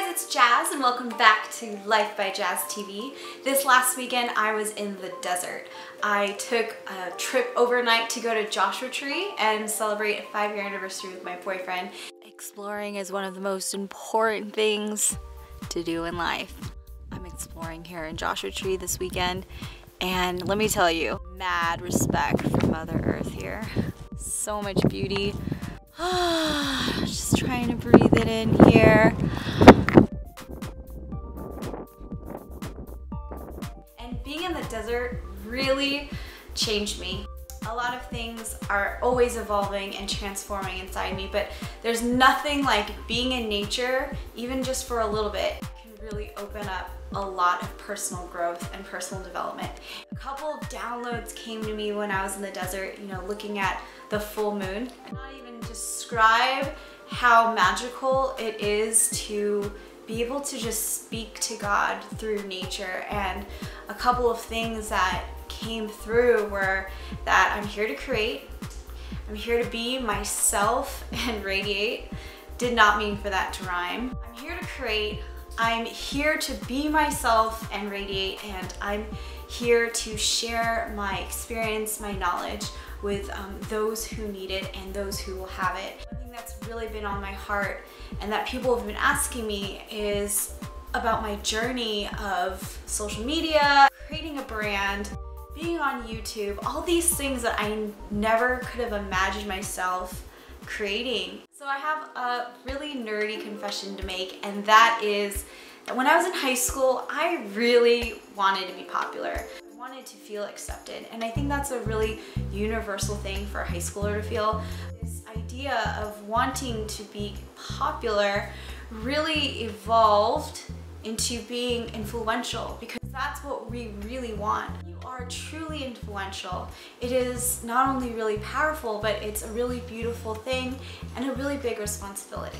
guys, it's Jazz and welcome back to Life by Jazz TV. This last weekend I was in the desert. I took a trip overnight to go to Joshua Tree and celebrate a 5-year anniversary with my boyfriend. Exploring is one of the most important things to do in life. I'm exploring here in Joshua Tree this weekend and let me tell you, mad respect for Mother Earth here. So much beauty. Just trying to breathe it in here. And being in the desert really changed me. A lot of things are always evolving and transforming inside me, but there's nothing like being in nature, even just for a little bit, can really open up a lot of personal growth and personal development. A couple of downloads came to me when I was in the desert, looking at the full moon. I cannot even describe how magical it is to be able to just speak to God through nature. And a couple of things that came through were that I'm here to create, I'm here to be myself and radiate. Did not mean for that to rhyme. I'm here to create, I'm here to be myself and radiate, and I'm here to share my experience, my knowledge with those who need it and those who will have it. One thing that's really been on my heart and that people have been asking me is about my journey of social media, creating a brand, being on YouTube, all these things that I never could have imagined myself creating. So I have a really nerdy confession to make, and that is that when I was in high school, I really wanted to be popular. I wanted to feel accepted, and I think that's a really universal thing for a high schooler to feel. This idea of wanting to be popular really evolved into being influential, because that's what we really want. You are truly influential. It is not only really powerful, but it's a really beautiful thing and a really big responsibility.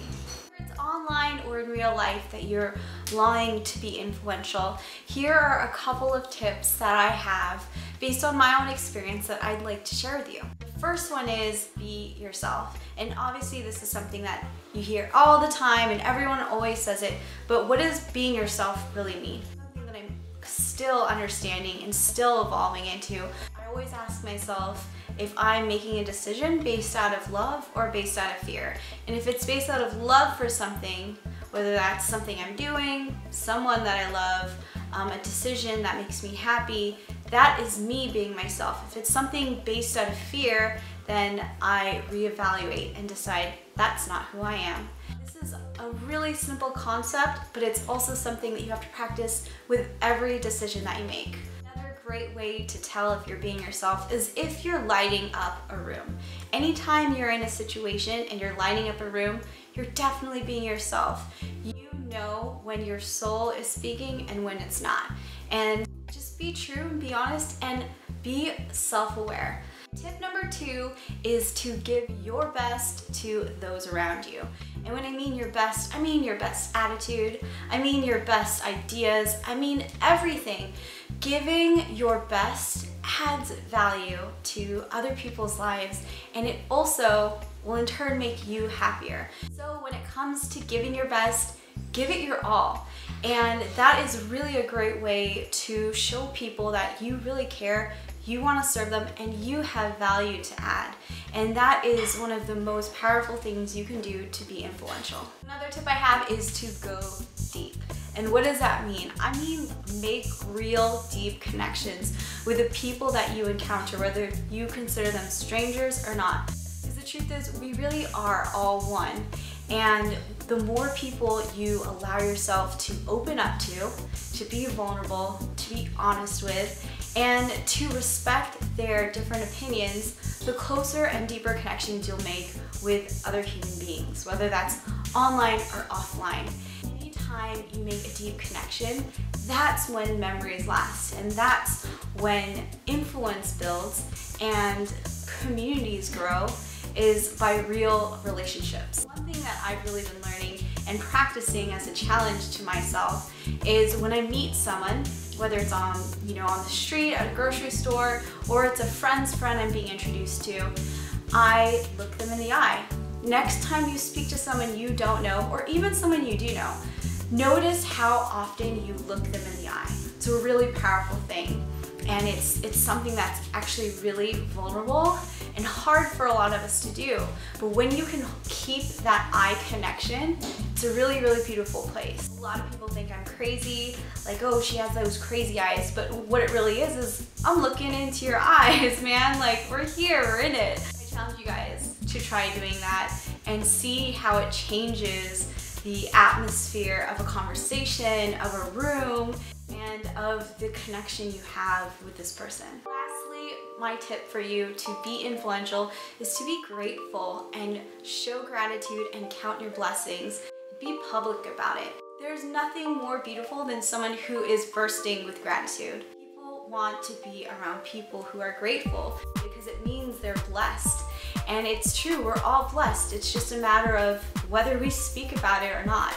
Whether it's online or in real life that you're longing to be influential, here are a couple of tips that I have based on my own experience that I'd like to share with you. The first one is be yourself. And obviously this is something that you hear all the time and everyone always says it, but what does being yourself really mean? Something that I'm still understanding and still evolving into. I always ask myself if I'm making a decision based out of love or based out of fear. And if it's based out of love for something, whether that's something I'm doing, someone that I love, a decision that makes me happy, that is me being myself. If it's something based out of fear, then I reevaluate and decide that's not who I am. This is a really simple concept, but it's also something that you have to practice with every decision that you make. Another great way to tell if you're being yourself is if you're lighting up a room. Anytime you're in a situation and you're lighting up a room, you're definitely being yourself. You know when your soul is speaking and when it's not. And just be true and be honest and be self-aware. Tip number 2 is to give your best to those around you. And when I mean your best, I mean your best attitude, I mean your best ideas, I mean everything. Giving your best adds value to other people's lives, and it also will in turn make you happier. So when it comes to giving your best, give it your all. And that is really a great way to show people that you really care, you want to serve them, and you have value to add. And that is one of the most powerful things you can do to be influential. Another tip I have is to go deep. And what does that mean? I mean, make real deep connections with the people that you encounter, whether you consider them strangers or not. Because the truth is, we really are all one. And the more people you allow yourself to open up to be vulnerable, to be honest with, and to respect their different opinions, the closer and deeper connections you'll make with other human beings, whether that's online or offline. Anytime you make a deep connection, that's when memories last, and that's when influence builds and communities grow, is by real relationships. One thing that I've really been learning and practicing as a challenge to myself is when I meet someone, whether it's on the street, at a grocery store, or it's a friend's friend I'm being introduced to, I look them in the eye. Next time you speak to someone you don't know, or even someone you do know, Notice how often you look them in the eye. It's a really powerful thing, and it's something that's actually really vulnerable and hard for a lot of us to do. But when you can keep that eye connection, it's a really, really beautiful place. A lot of people think I'm crazy, like, oh, she has those crazy eyes, but what it really is I'm looking into your eyes, man. Like, we're here, we're in it. I challenge you guys to try doing that and see how it changes the atmosphere of a conversation, of a room, and of the connection you have with this person. Lastly, my tip for you to be influential is to be grateful and show gratitude and count your blessings. Be public about it. There's nothing more beautiful than someone who is bursting with gratitude. People want to be around people who are grateful because it means they're blessed. And it's true, we're all blessed. It's just a matter of whether we speak about it or not.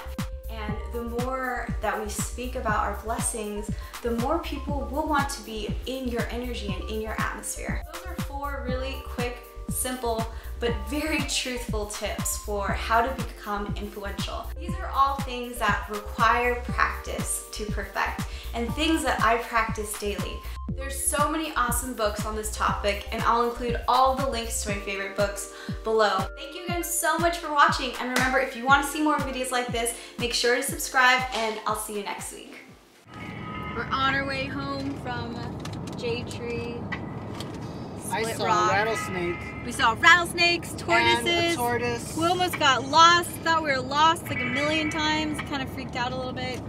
And the more that we speak about our blessings, the more people will want to be in your energy and in your atmosphere. Those are 4 really quick, simple, but very truthful tips for how to become influential. These are all things that require practice to perfect and things that I practice daily. There's so many awesome books on this topic, and I'll include all the links to my favorite books below. Thank you again so much for watching, and remember, if you want to see more videos like this, make sure to subscribe, and I'll see you next week. We're on our way home from Jade Tree. I saw a rattlesnake. We saw rattlesnakes, tortoises. And a tortoise. We almost got lost. Thought we were lost like a million times. Kind of freaked out a little bit.